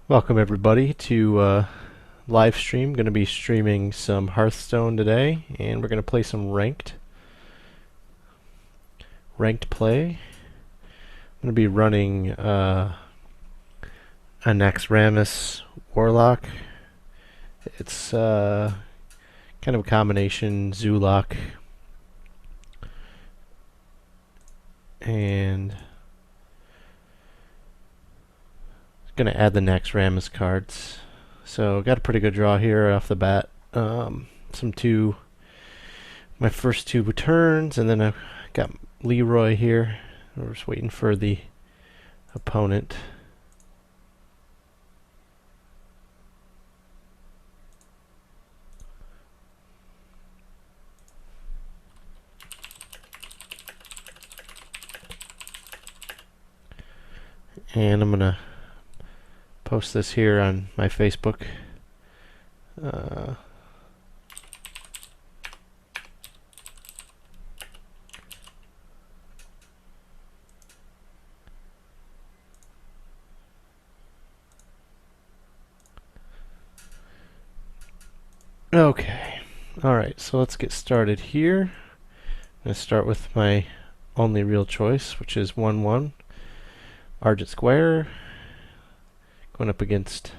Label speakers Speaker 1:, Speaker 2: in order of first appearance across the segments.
Speaker 1: Welcome everybody to live stream. Going to be streaming some Hearthstone today, and we're going to play some ranked play. I'm going to be running a Naxxramas Warlock. It's kind of a combination Zulok and going to add the Naxxramas cards. So got a pretty good draw here off the bat. My first two turns, and then I've got Leroy here. We're just waiting for the opponent. And I'm gonna post this here on my Facebook. Okay. Alright, so let's get started here. I'm going to start with my only real choice, which is 1-1. Argent Square. Going up against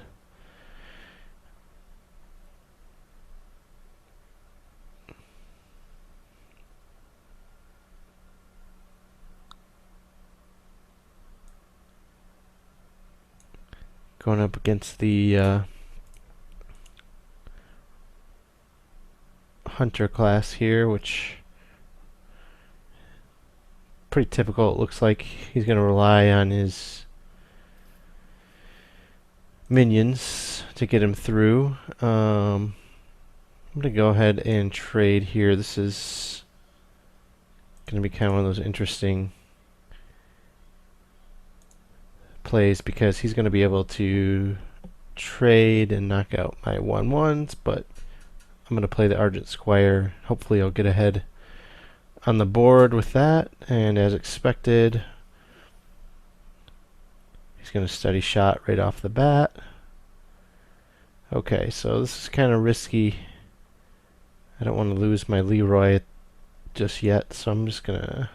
Speaker 1: the Hunter class here, which pretty typical. It looks like he's going to rely on his minions to get him through. I'm going to go ahead and trade here. This is going to be kind of one of those interesting plays because he's going to be able to trade and knock out my 1/1s, but I'm going to play the Argent Squire. Hopefully I'll get ahead on the board with that, and as expected, he's going to steady shot right off the bat. Okay, so this is kind of risky. I don't want to lose my Leroy just yet, so I'm just going to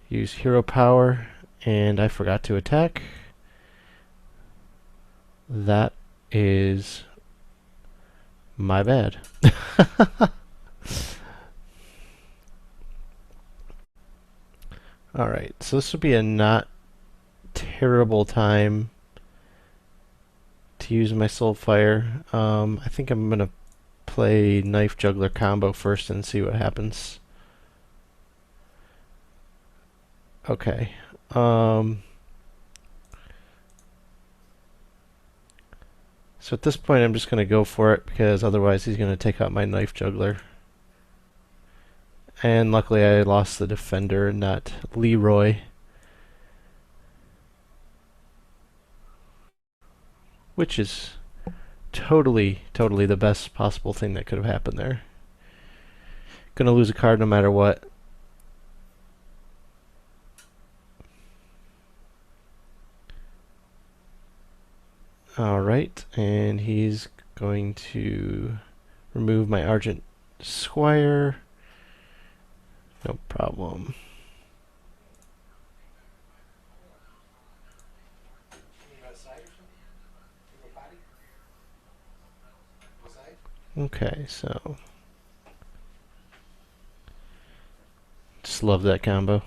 Speaker 1: use hero power, and I forgot to attack. That is my bad. Alright, so this would be a not terrible time to use my Soulfire. I think I'm going to play Knife Juggler combo first and see what happens. Okay. So at this point I'm just going to go for it because otherwise he's going to take out my Knife Juggler. And luckily I lost the defender and not Leroy. Which is totally the best possible thing that could have happened there. Gonna lose a card no matter what. Alright, and he's going to remove my Argent Squire. No problem. Okay, so just love that combo.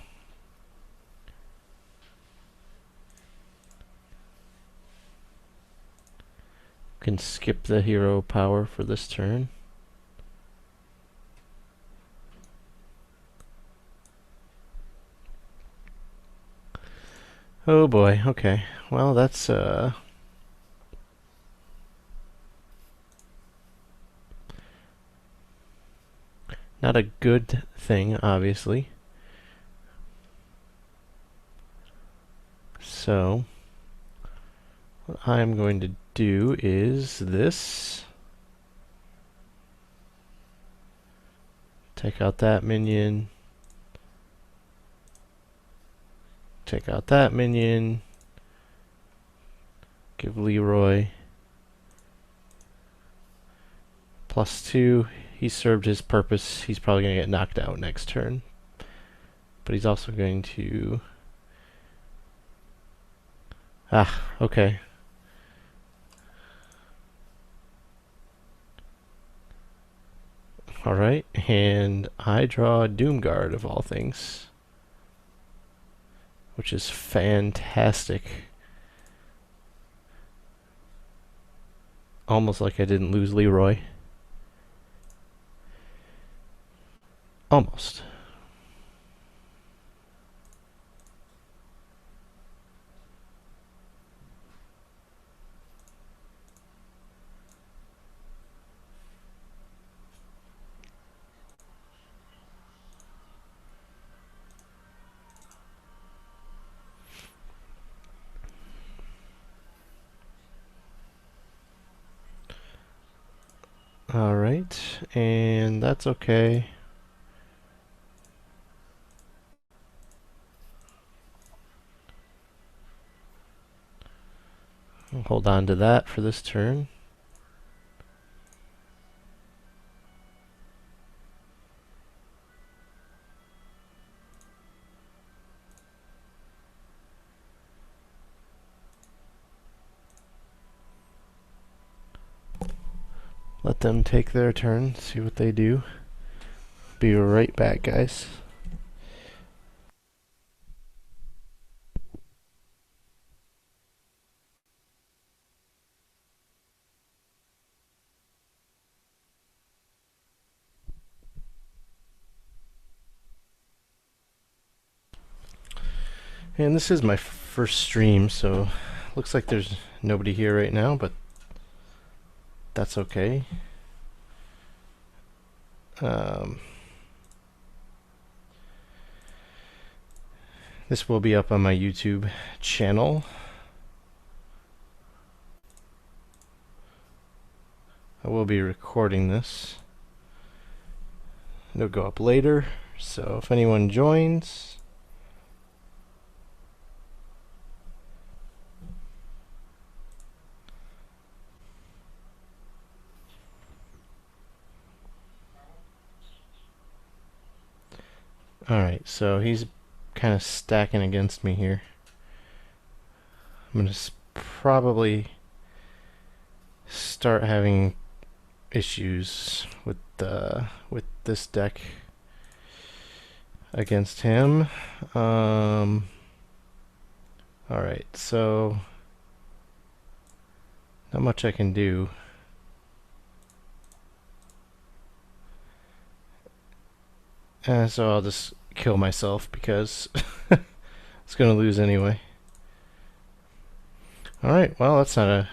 Speaker 1: Can skip the hero power for this turn. Oh boy, okay. Well, that's not a good thing, obviously. So what I'm going to do is this. Take out that minion. Take out that minion. Give Leroy +2. He served his purpose. He's probably going to get knocked out next turn. But he's also going to... Ah, okay. Alright, and I draw Doomguard of all things. Which is fantastic. Almost like I didn't lose Leroy. Almost. Alright, and that's okay. I'll hold on to that for this turn. Let them take their turn, see what they do. Be right back, guys. And this is my first stream, so looks like there's nobody here right now, but that's okay. This will be up on my YouTube channel. I will be recording this. It'll go up later, so if anyone joins... Alright, so he's kind of stacking against me here. I'm going to probably start having issues with this deck against him. Alright, so not much I can do. So I'll just kill myself because it's going to lose anyway. Alright, well, that's not a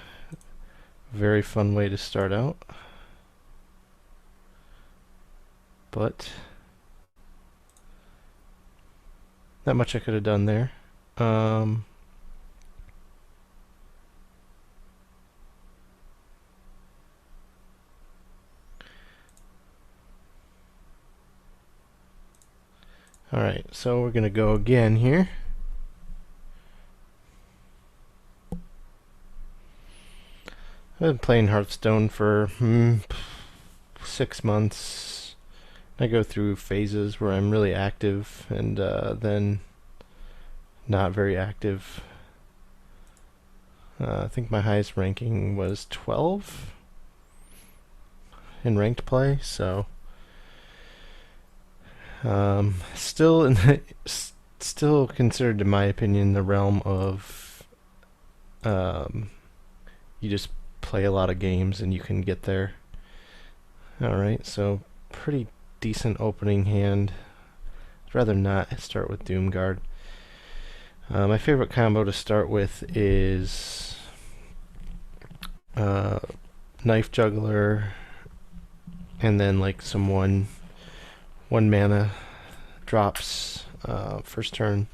Speaker 1: very fun way to start out. But not much I could have done there. Alright, so we're going to go again here. I've been playing Hearthstone for 6 months. I go through phases where I'm really active and then not very active. I think my highest ranking was 12 in ranked play, so still still considered, in my opinion, the realm of you just play a lot of games and you can get there. Alright, so pretty decent opening hand. I'd rather not start with Doomguard. My favorite combo to start with is Knife Juggler and then like some one mana drops. First turn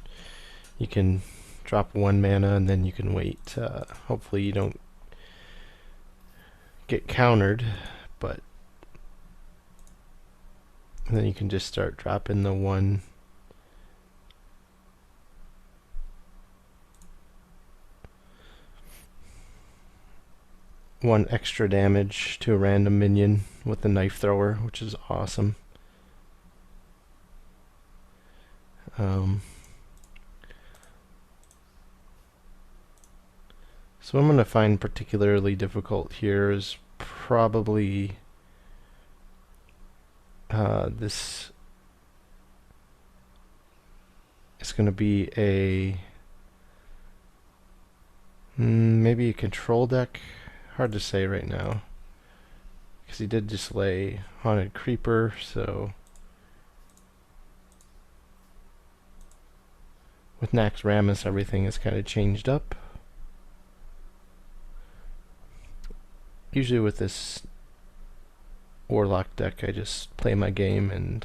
Speaker 1: you can drop 1 mana and then you can wait. Hopefully you don't get countered, but and then you can just start dropping the 1. 1 extra damage to a random minion with the knife thrower, which is awesome. So what I'm going to find particularly difficult here is probably this is going to be a maybe a control deck. Hard to say right now, because he did just lay Haunted Creeper, so with Naxxramas everything is kind of changed up. Usually with this Warlock deck I just play my game and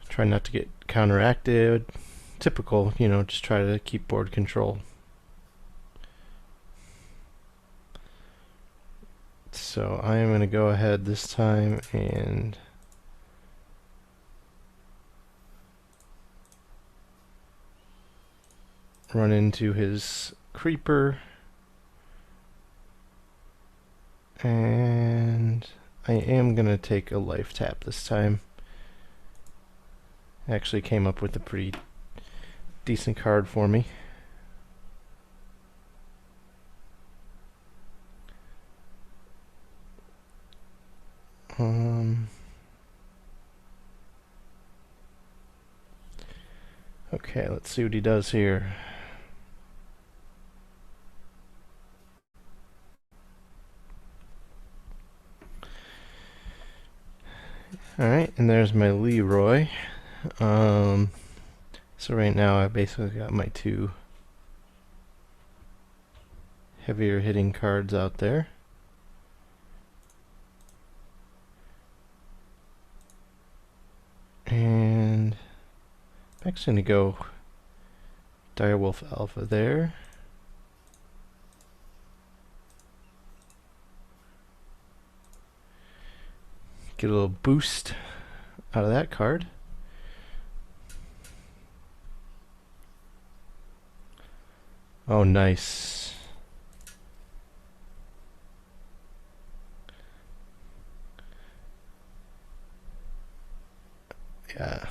Speaker 1: try not to get counteracted. Typical, you know, just try to keep board control. So I am going to go ahead this time and run into his creeper, and I am going to take a life tap this time. Actually came up with a pretty decent card for me. Okay, let's see what he does here. Alright, and there's my Leroy. So right now I basically got my 2 heavier hitting cards out there. And I'm actually going to go Direwolf Alpha there. Get a little boost out of that card. Oh, nice. Yeah.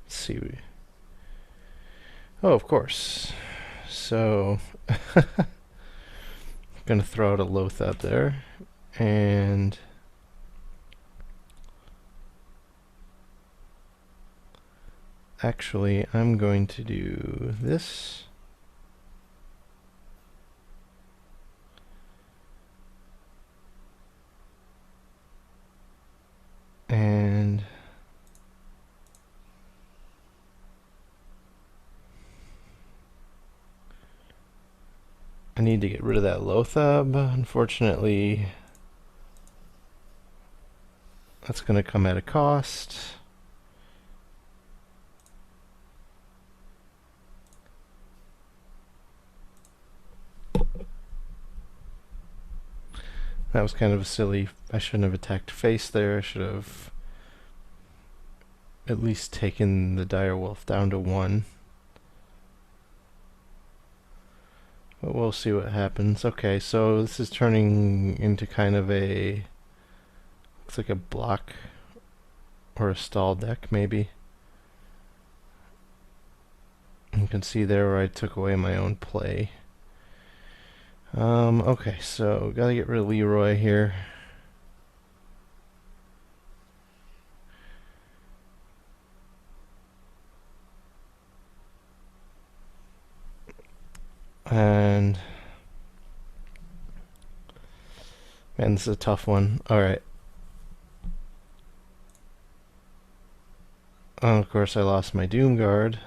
Speaker 1: Let's see. Oh, of course. So, gonna throw out a Loatheb there, and actually I'm going to do this. And I need to get rid of that Loatheb. Unfortunately, that's going to come at a cost. That was kind of a silly. I shouldn't have attacked face there. I should have at least taken the Direwolf down to 1. But we'll see what happens. Okay, so this is turning into kind of a... looks like a block or a stall deck, maybe. You can see there where I took away my own play. Okay, so gotta get rid of Leroy here. And man, this is a tough one. Alright. Of course I lost my Doom Guard.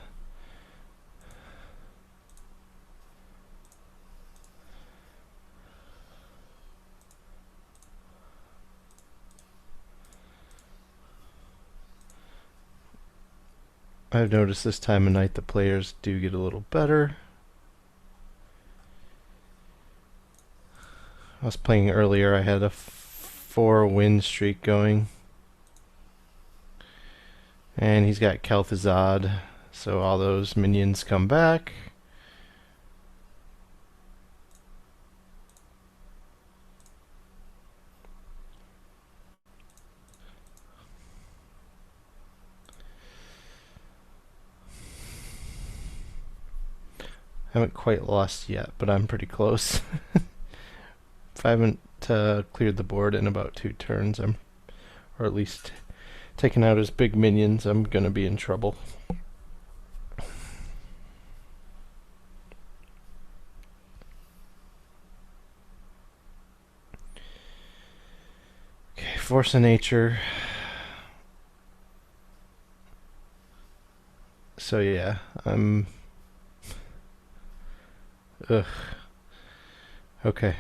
Speaker 1: I've noticed this time of night the players do get a little better. I was playing earlier, I had a 4-win streak going. And he's got Kel'Thuzad, so all those minions come back. haven't quite lost yet, but I'm pretty close. If I haven't cleared the board in about 2 turns, or at least taken out his big minions, I'm gonna be in trouble. Okay, Force of Nature. So yeah, I'm... Ugh. Okay.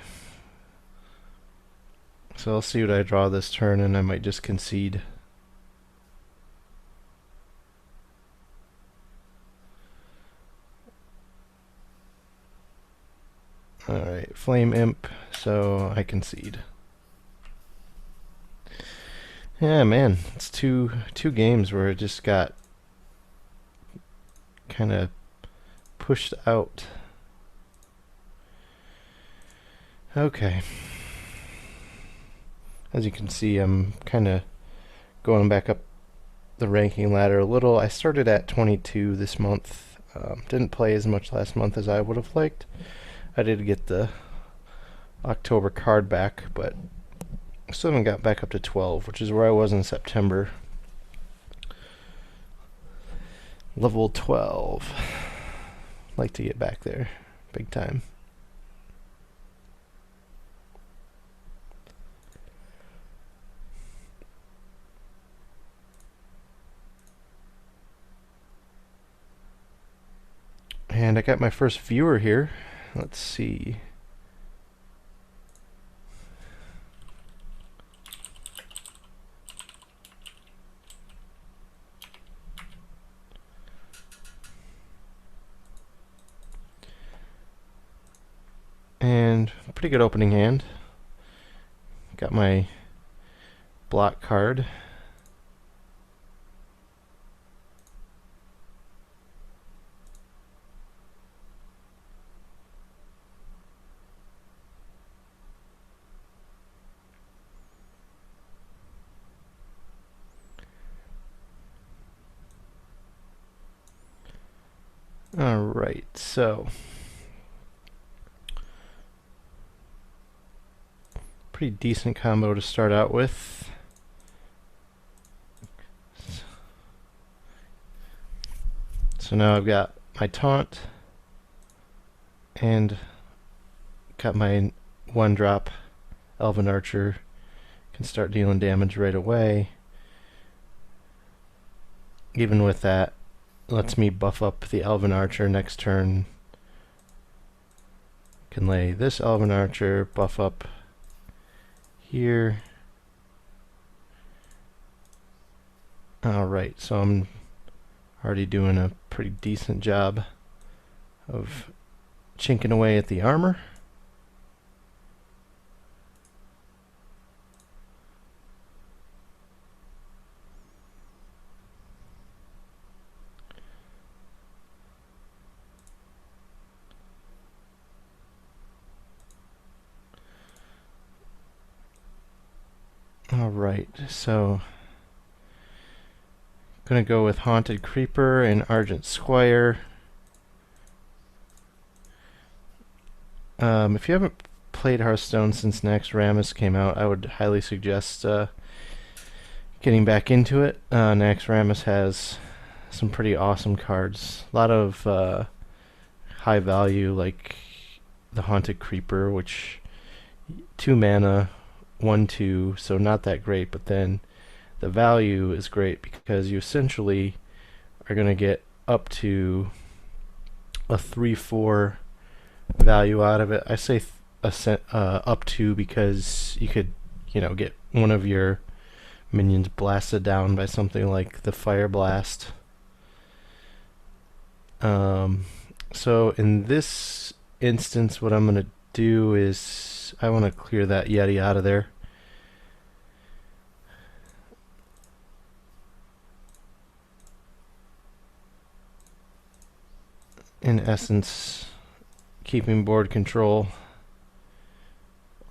Speaker 1: So I'll see what I draw this turn, and I might just concede. Alright, Flame Imp, so I concede. Yeah, man, it's two games where it just got kind of pushed out. Okay. As you can see, I'm kind of going back up the ranking ladder a little. I started at 22 this month. Didn't play as much last month as I would have liked. I did get the October card back, but I still haven't got back up to 12, which is where I was in September. Level 12. Like to get back there big time. And I got my first viewer here. Let's see. And pretty good opening hand. Got my block card. Alright, so pretty decent combo to start out with. So now I've got my taunt and got my 1-drop Elven Archer. Can start dealing damage right away. Even with that, lets me buff up the Elven Archer next turn. Can lay this Elven Archer, buff up here. Alright, so I'm already doing a pretty decent job of chinking away at the armor. Alright, so gonna go with Haunted Creeper and Argent Squire. If you haven't played Hearthstone since Naxxramas came out, I would highly suggest getting back into it. Naxxramas has some pretty awesome cards. A lot of high value, like the Haunted Creeper, which 2 mana, 1/2, so not that great, but then the value is great because you essentially are going to get up to a 3/4 value out of it. I say up to because you could, get one of your minions blasted down by something like the Fire Blast. So in this instance, what I'm going to do is I want to clear that Yeti out of there. In essence, keeping board control.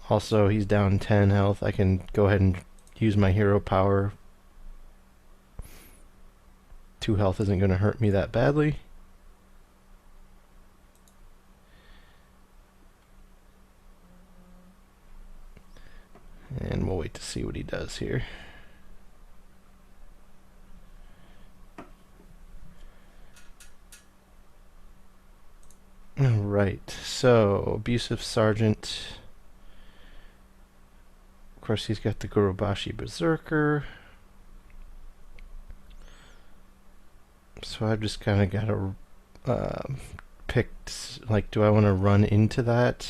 Speaker 1: Also, he's down 10 health. I can go ahead and use my hero power. 2 health isn't going to hurt me that badly. wait to see what he does here. Alright, so Abusive Sergeant. Of course, he's got the Gurubashi Berserker. So I've just kind of got to pick, like, do I want to run into that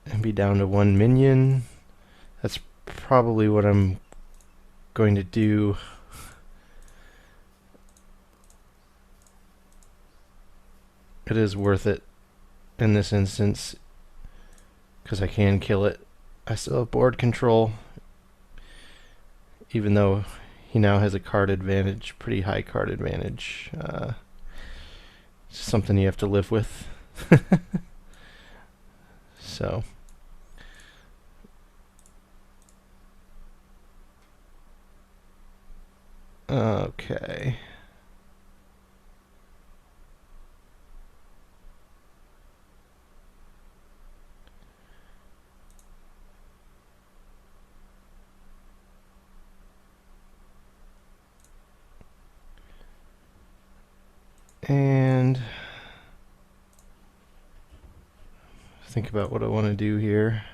Speaker 1: and be down to one minion? That's probably what I'm going to do. It is worth it in this instance because I can kill it. I still have board control, even though he now has a card advantage, pretty high card advantage. It's something you have to live with. So. Okay. And think about what I want to do here.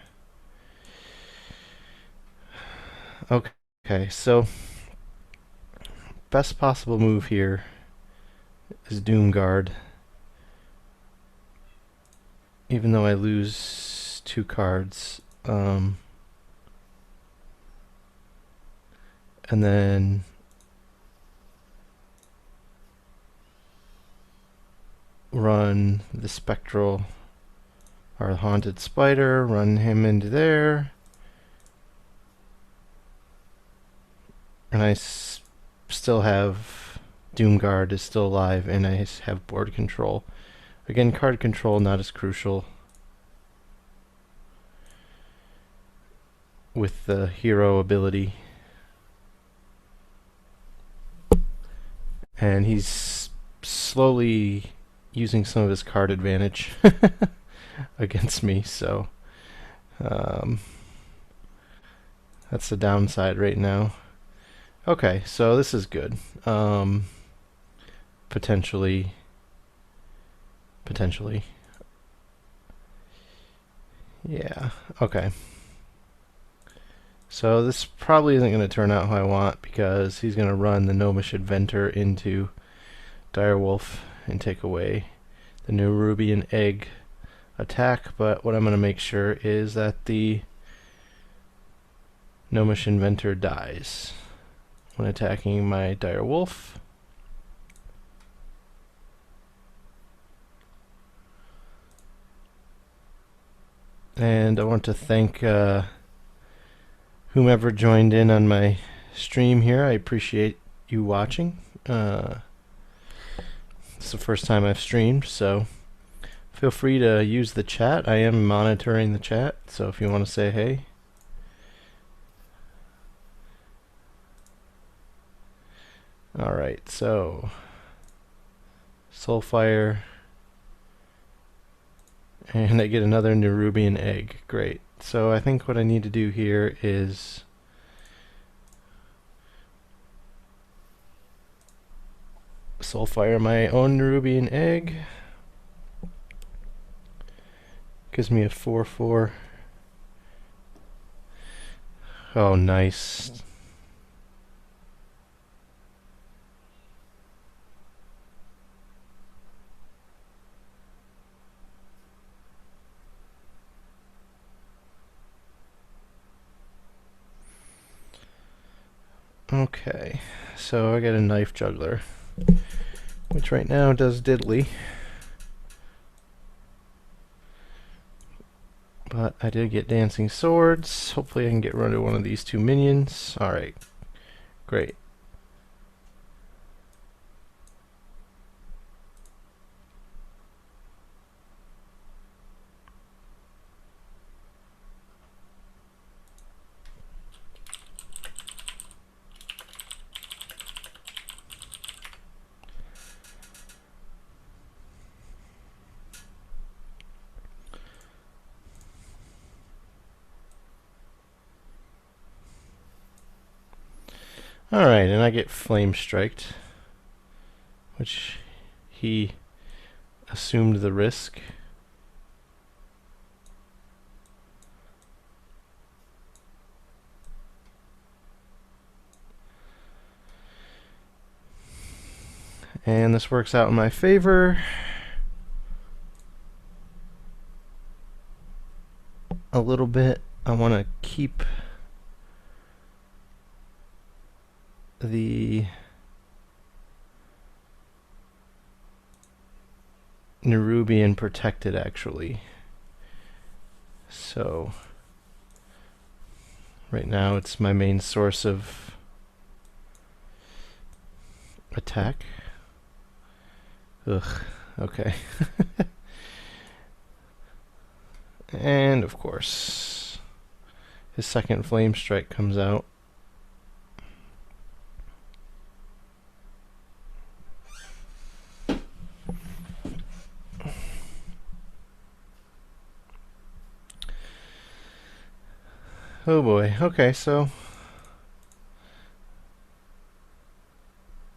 Speaker 1: Okay, so best possible move here is Doomguard. Even though I lose 2 cards. And then run the Spectral or Haunted Spider, run him into there. And I still have Doomguard is still alive, and I have board control. Again, card control not as crucial with the hero ability. And he's slowly using some of his card advantage against me, so that's the downside right now. Okay, so this is good. Potentially. Yeah, okay. So this probably isn't going to turn out how I want because he's going to run the Gnomish Inventor into Direwolf and take away the Nerubian Egg attack, but what I'm going to make sure is that the Gnomish Inventor dies when attacking my Direwolf. And I want to thank whomever joined in on my stream here. I appreciate you watching. It's the first time I've streamed, so feel free to use the chat. I am monitoring the chat, so if you want to say hey. Alright, so Soulfire, and I get another Nerubian Egg. Great. So I think what I need to do here is Soulfire my own Nerubian Egg. Gives me a 4/4. Oh, nice. Okay, so I got a Knife Juggler, which right now does diddly. But I did get Dancing Swords. Hopefully I can get rid of one of these 2 minions. Alright, great. Alright, and I get flame striked, which he assumed the risk. And this works out in my favor a little bit. I want to keep the Nerubian protected, actually. So right now it's my main source of attack. Ugh, okay. And of course his second flame strike comes out. Oh boy. Okay, so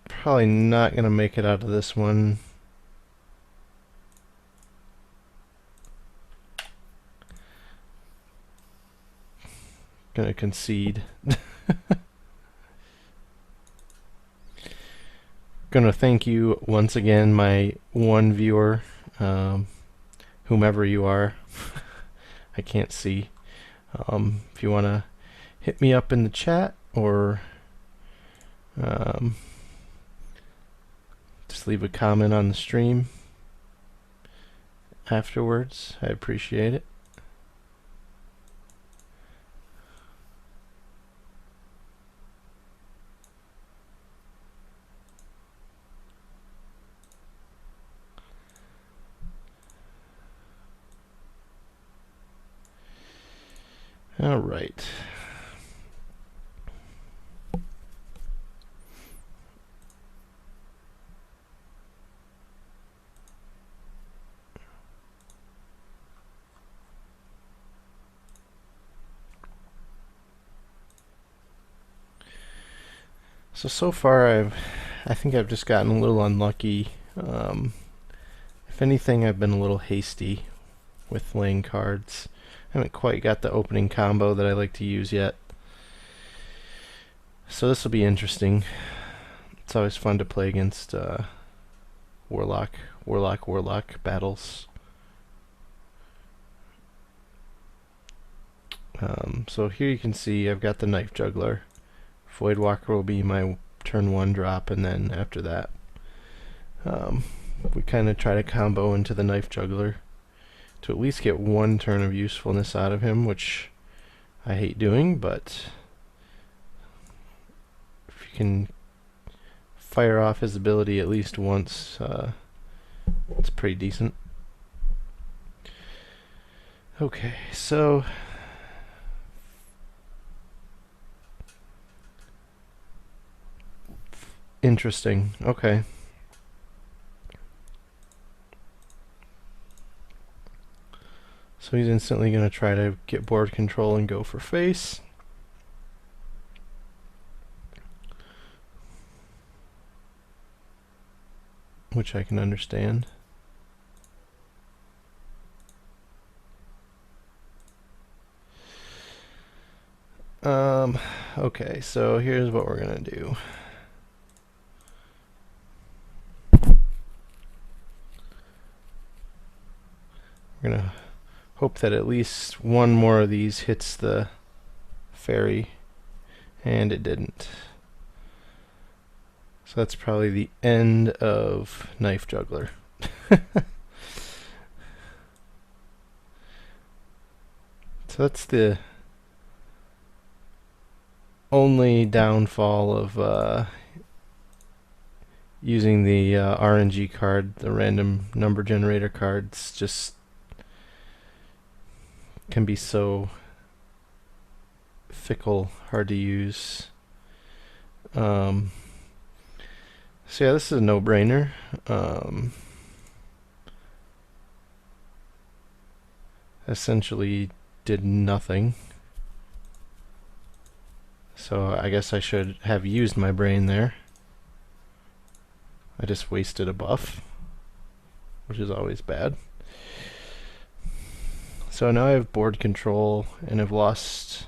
Speaker 1: probably not gonna make it out of this one. Gonna concede. Gonna thank you once again, my one viewer, whomever you are. I can't see. If you want to hit me up in the chat or just leave a comment on the stream afterwards, I appreciate it. All right. So far I think I've just gotten a little unlucky. If anything, I've been a little hasty with laying cards. I haven't quite got the opening combo that I like to use yet. So this will be interesting. It's always fun to play against Warlock battles. So here you can see I've got the Knife Juggler. Voidwalker will be my turn 1 drop, and then after that we kind of try to combo into the Knife Juggler to at least get one turn of usefulness out of him, which I hate doing, but if you can fire off his ability at least once, it's pretty decent. Okay, so interesting. Okay. So he's instantly going to try to get board control and go for face. Which I can understand. Okay, so here's what we're going to do. We're going to hope that at least one more of these hits the fairy, and it didn't. So that's probably the end of Knife Juggler. So that's the only downfall of using the RNG card, the random number generator cards. Just can be so fickle, hard to use. So yeah, this is a no-brainer. Essentially did nothing. So I guess I should have used my brain there. I just wasted a buff, which is always bad. So now I have board control and I've lost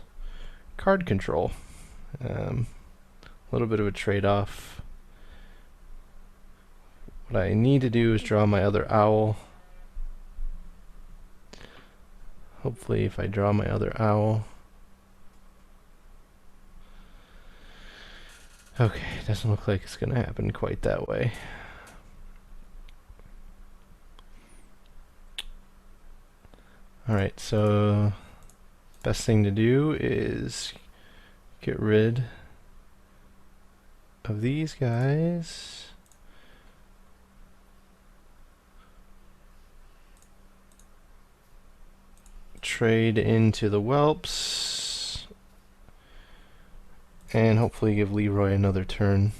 Speaker 1: card control. A little bit of a trade-off. What I need to do is draw my other owl. Hopefully if I draw my other owl. Okay, doesn't look like it's going to happen quite that way. Alright, so best thing to do is get rid of these guys. Trade into the whelps. And hopefully give Leroy another turn.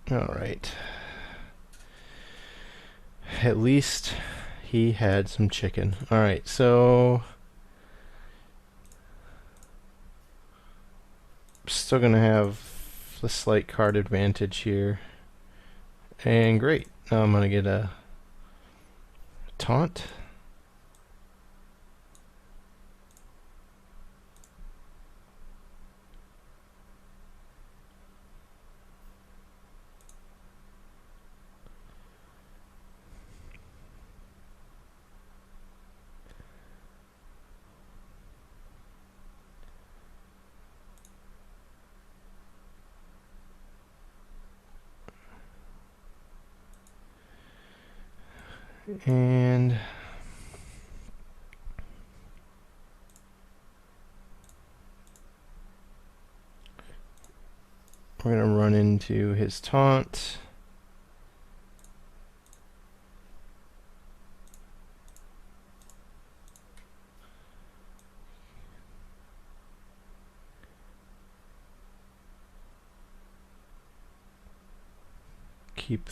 Speaker 1: Alright. At least he had some chicken. Alright, so still gonna have the slight card advantage here. And great. Now I'm gonna get a taunt. And we're going to run into his taunt. Keep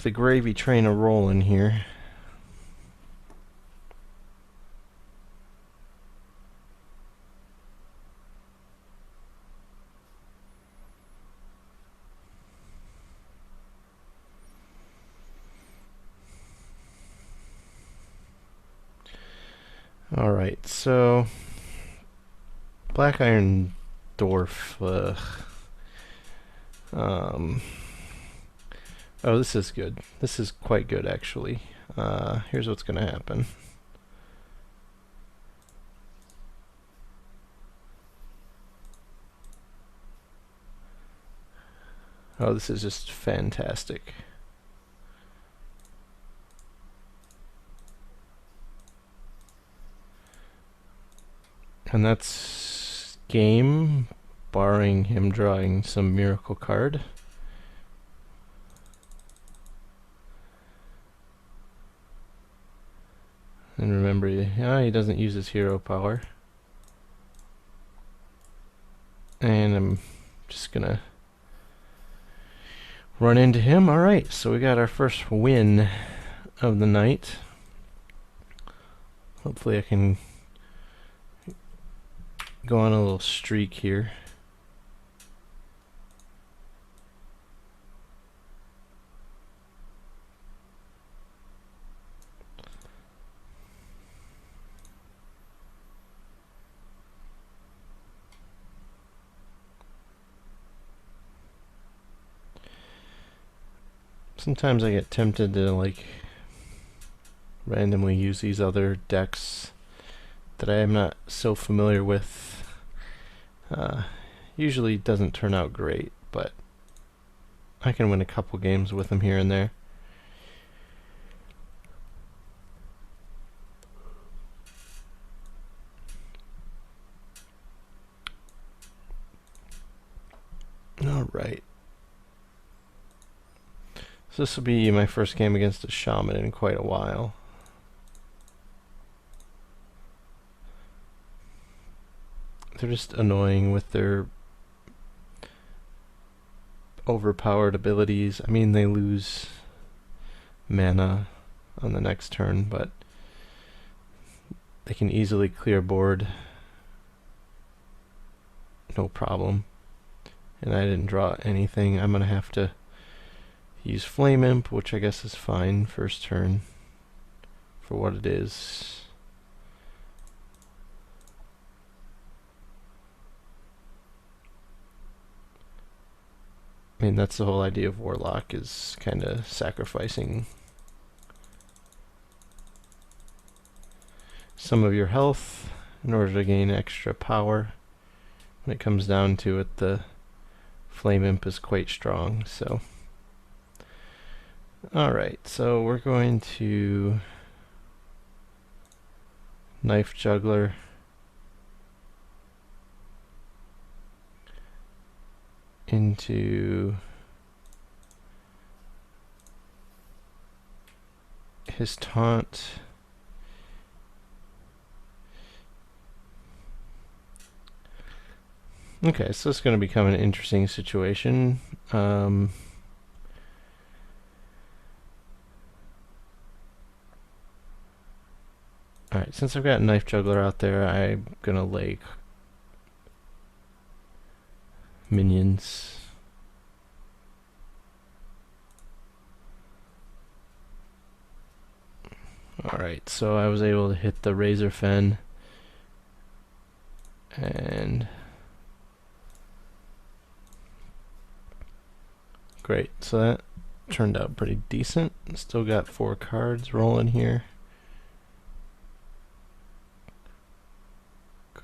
Speaker 1: the gravy train a rolling here. Alright, so Black Iron Dwarf. Oh, this is good. This is quite good, actually. Here's what's going to happen. Oh, this is just fantastic. And that's game, barring him drawing some miracle card. And remember, he doesn't use his hero power. And I'm just gonna run into him. Alright, so we got our first win of the night. Hopefully I can go on a little streak here. Sometimes I get tempted to like randomly use these other decks that I am not so familiar with. Usually doesn't turn out great, but I can win a couple games with them here and there. Alright. So this will be my first game against a shaman in quite a while. They're just annoying with their overpowered abilities. I mean, they lose mana on the next turn, but they can easily clear board. No problem. And I didn't draw anything. I'm going to have to use Flame Imp, which I guess is fine first turn for what it is. I mean, that's the whole idea of Warlock, is kind of sacrificing some of your health in order to gain extra power. When it comes down to it, the Flame Imp is quite strong, so. Alright, so we're going to Knife Juggler. Into his taunt. Okay, so it's going to become an interesting situation. Alright, since I've got Knife Juggler out there, I'm going to lay minions. Alright, so I was able to hit the Razor Fen, and great, so that turned out pretty decent. Still got 4 cards rolling here.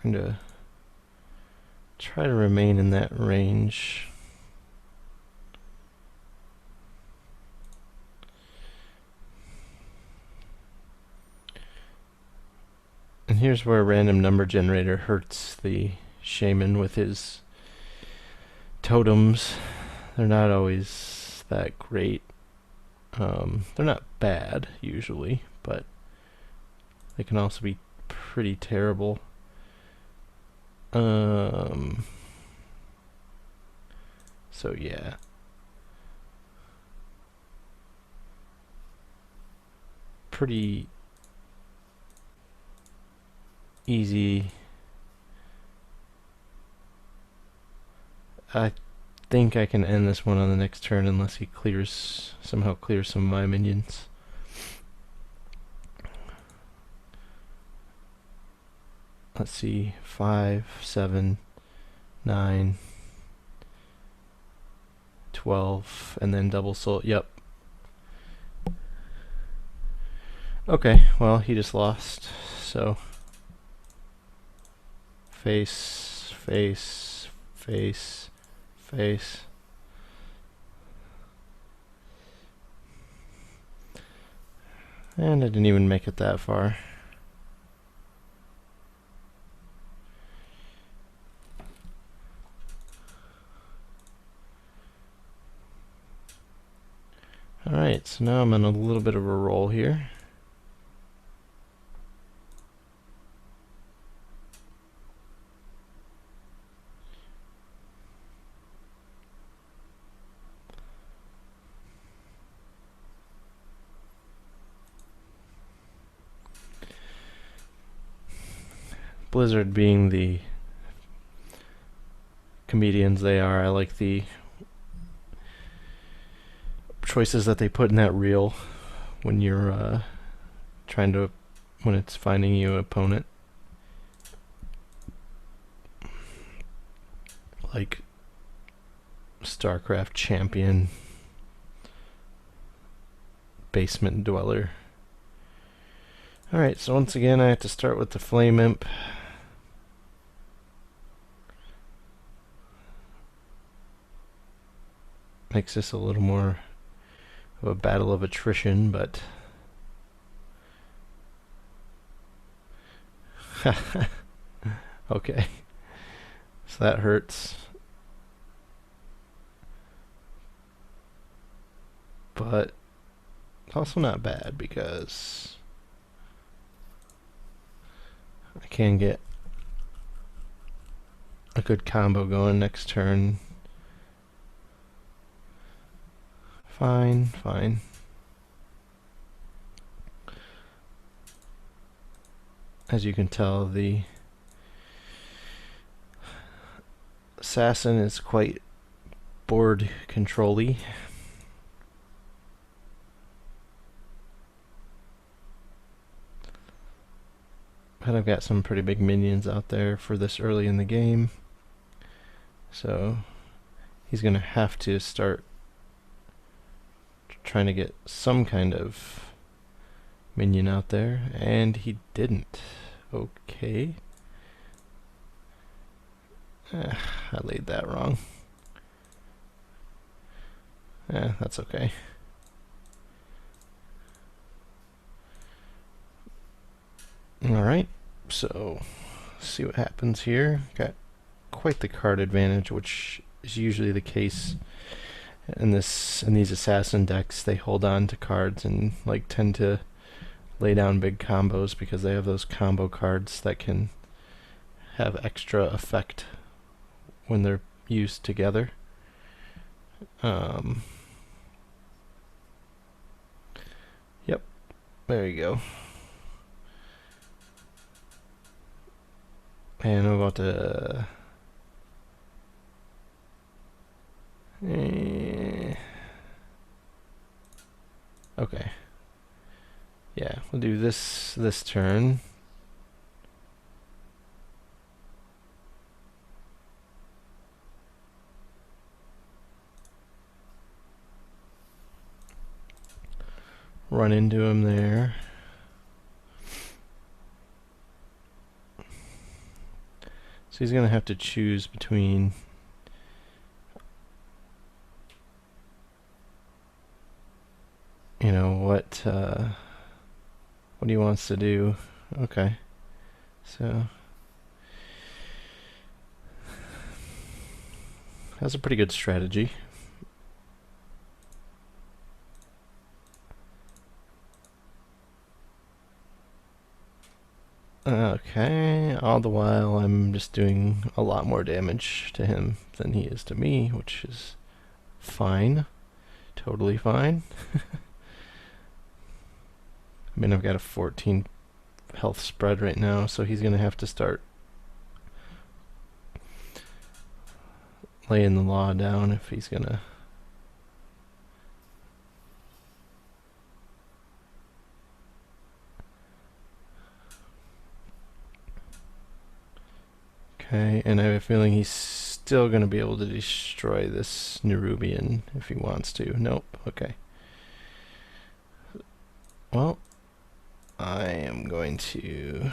Speaker 1: Going to try to remain in that range. And here's where random number generator hurts the shaman with his totems. They're not always that great. They're not bad usually, but they can also be pretty terrible. So yeah. Pretty easy. I think I can end this one on the next turn unless he somehow clears some of my minions. Let's see, 5, 7, 9, 12, and then double soul. Yep. Okay, well, he just lost, so face, face, face, face. And I didn't even make it that far. Alright, so now I'm on a little bit of a roll here. Blizzard being the comedians they are, I like the choices that they put in that reel when you're when it's finding you an opponent. Like StarCraft champion, basement dweller. Alright, so once again I have to start with the Flame Imp. Makes this a little more of a battle of attrition, but okay, so that hurts. but it's also not bad because I can get a good combo going next turn. Fine, fine. As you can tell, the assassin is quite board control-y. But I've got some pretty big minions out there for this early in the game. So he's going to have to start trying to get some kind of minion out there, and he didn't. Okay. I laid that wrong. That's okay. Alright, so see what happens here. Got quite the card advantage, which is usually the case in these assassin decks. They hold on to cards and like tend to lay down big combos because they have those combo cards that can have extra effect when they're used together. Yep, there you go. And I'm about to okay. Yeah, we'll do this turn. Run into him there. So he's going to have to choose between what he wants to do. Okay. So that's a pretty good strategy. Okay, all the while I'm just doing a lot more damage to him than he is to me, which is fine. Totally fine. I mean, I've got a 14 health spread right now, so he's going to have to start laying the law down if he's going to... Okay, and I have a feeling he's still going to be able to destroy this Nerubian if he wants to. Nope, okay. Well, I am going to...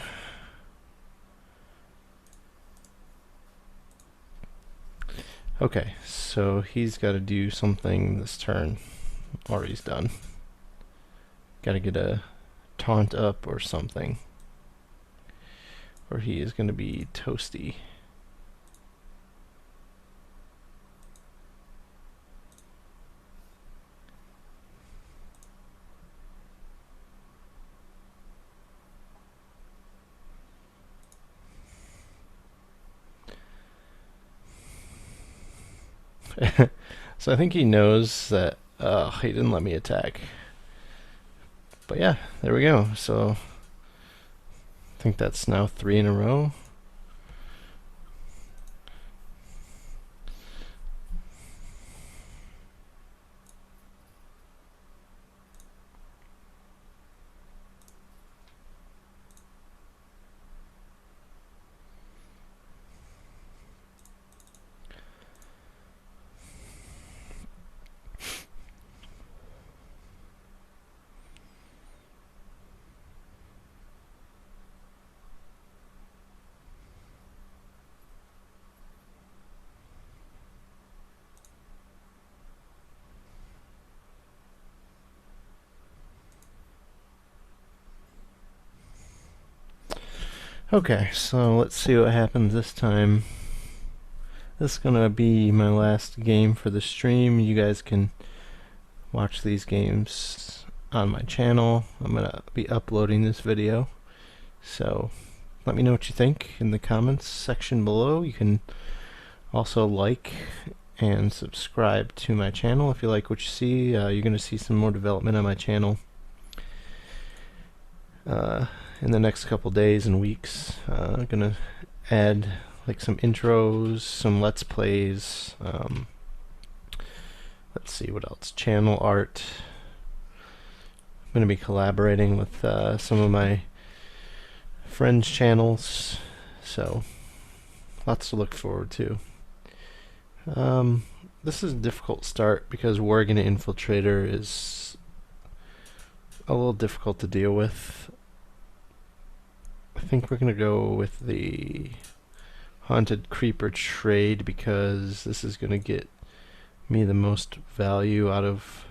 Speaker 1: Okay, so he's got to do something this turn, or he's done. Got to get a taunt up or something, or he is going to be toasty. So I think he knows that he didn't let me attack. But yeah, there we go. So I think that's now 3 in a row. Okay, so let's see what happens this time. This is gonna be my last game for the stream. You guys can watch these games on my channel. I'm gonna be uploading this video, so let me know what you think in the comments section below. You can also like and subscribe to my channel if you like what you see. You're going to see some more development on my channel in the next couple days and weeks. I'm going to add like some intros, some let's plays, let's see what else, channel art. I'm going to be collaborating with some of my friends' channels, so lots to look forward to. This is a difficult start because Worgen Infiltrator is a little difficult to deal with. I think we're going to go with the Haunted Creeper trade because this is going to get me the most value out of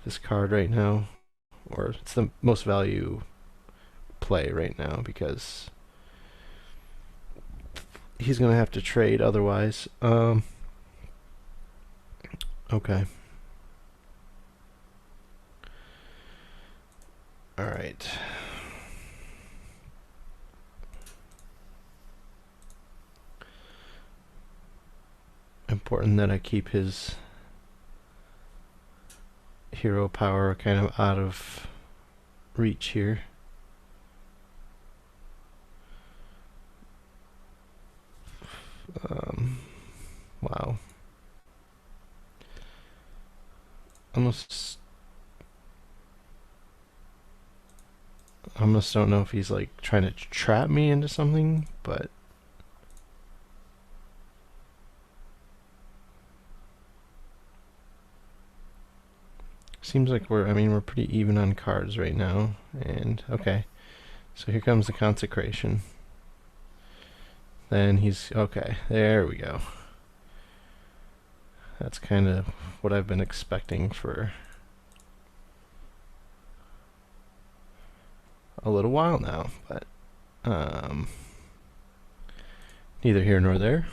Speaker 1: this card right now, or it's the most value play right now because he's gonna have to trade otherwise. Okay. Alright. Important that I keep his hero power kind of out of reach here. Wow. Almost don't know if he's like trying to trap me into something, but seems like we're pretty even on cards right now. And okay, so here comes the consecration. Then he's okay, there we go. That's kind of what I've been expecting for a little while now, but neither here nor there.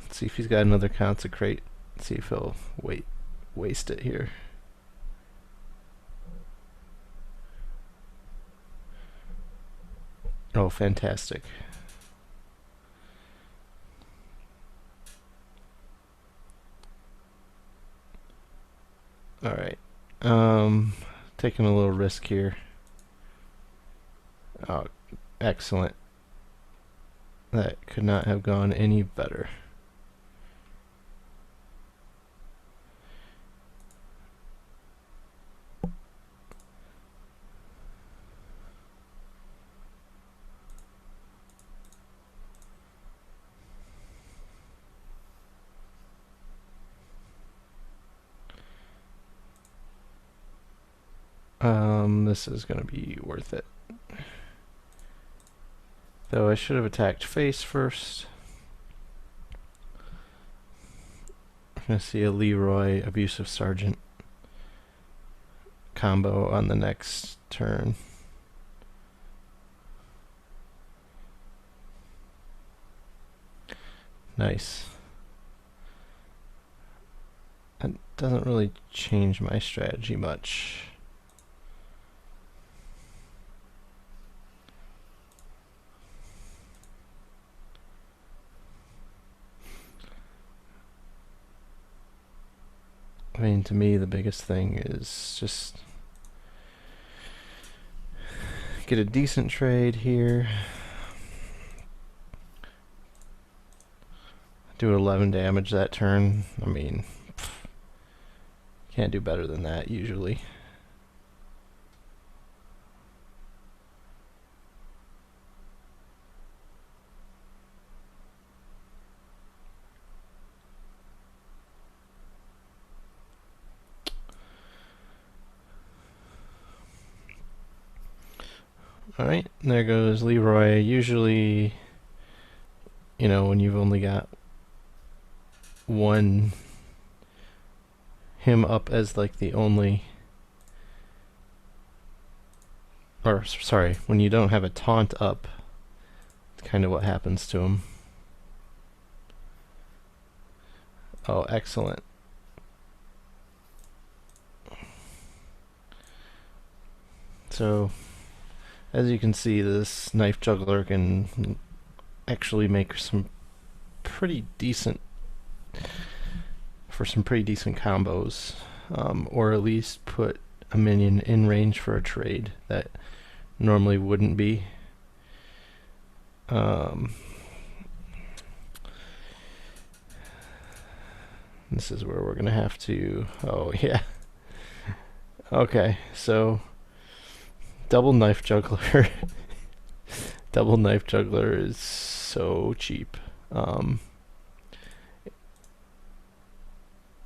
Speaker 1: Let's see if he's got another consecrate. Let's see if he'll waste it here. Oh, fantastic. Alright. Taking a little risk here. Oh, excellent. That could not have gone any better. This is going to be worth it. Though I should have attacked face first. I'm going to see a Leroy Abusive Sergeant combo on the next turn. Nice. That doesn't really change my strategy much. I mean, to me, the biggest thing is just get a decent trade here. Do 11 damage that turn. I mean, can't do better than that usually. Alright, there goes Leroy. Usually, you know, when you've only got him up as like the only, or sorry, when you don't have a taunt up, it's kind of what happens to him. Oh, excellent. So, as you can see, this knife juggler can actually make some pretty decent combos, or at least put a minion in range for a trade that normally wouldn't be. This is where we're gonna have to. Oh yeah. Okay, so double knife juggler. Double knife juggler is so cheap.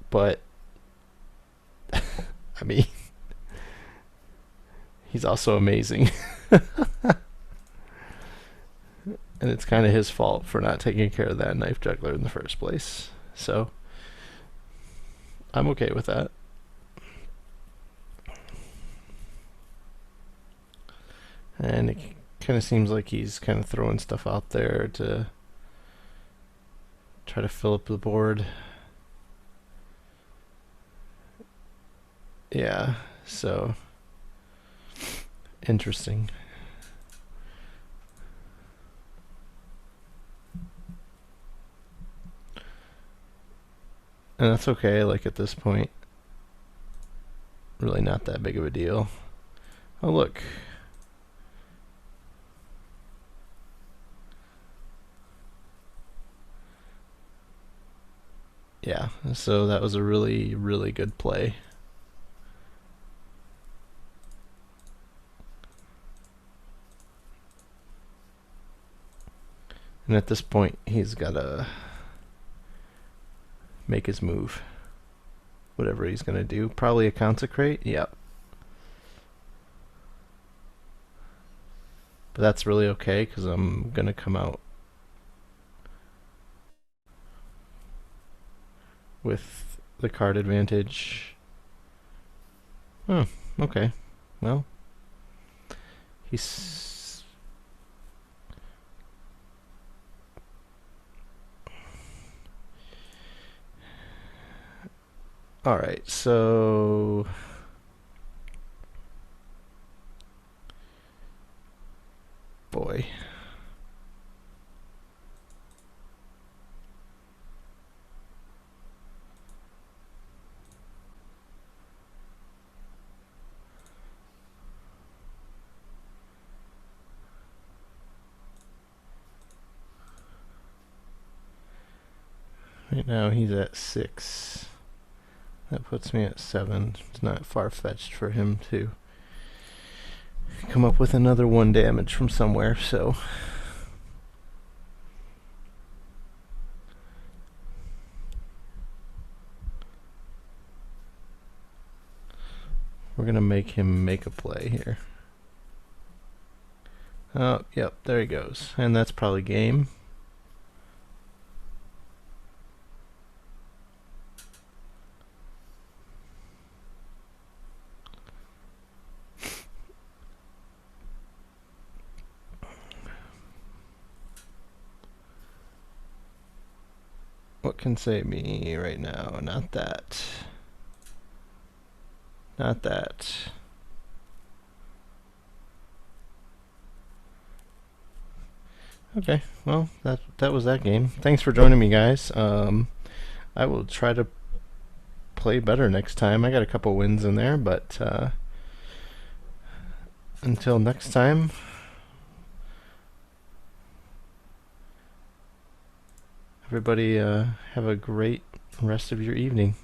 Speaker 1: But I mean, he's also amazing. And it's kind of his fault for not taking care of that knife juggler in the first place. So I'm okay with that. And it kind of seems like he's kind of throwing stuff out there to try to fill up the board. Yeah, so interesting. And that's okay, like at this point. Really not that big of a deal. Oh, look. Yeah, so that was a really, really good play. And at this point, he's got to make his move. Whatever he's going to do. Probably a consecrate? Yep. But that's really okay, because I'm going to come out with the card advantage. Oh, okay. Well, he's... Alright, so... Boy. Right now he's at 6. That puts me at 7. It's not far-fetched for him to come up with another 1 damage from somewhere, so... We're gonna make him make a play here. Oh, yep, there he goes. And that's probably game. What can save me right now? Not that. Not that. Okay, well, that was that game. Thanks for joining me, guys. I will try to play better next time. I got a couple wins in there, but until next time, everybody have a great rest of your evening.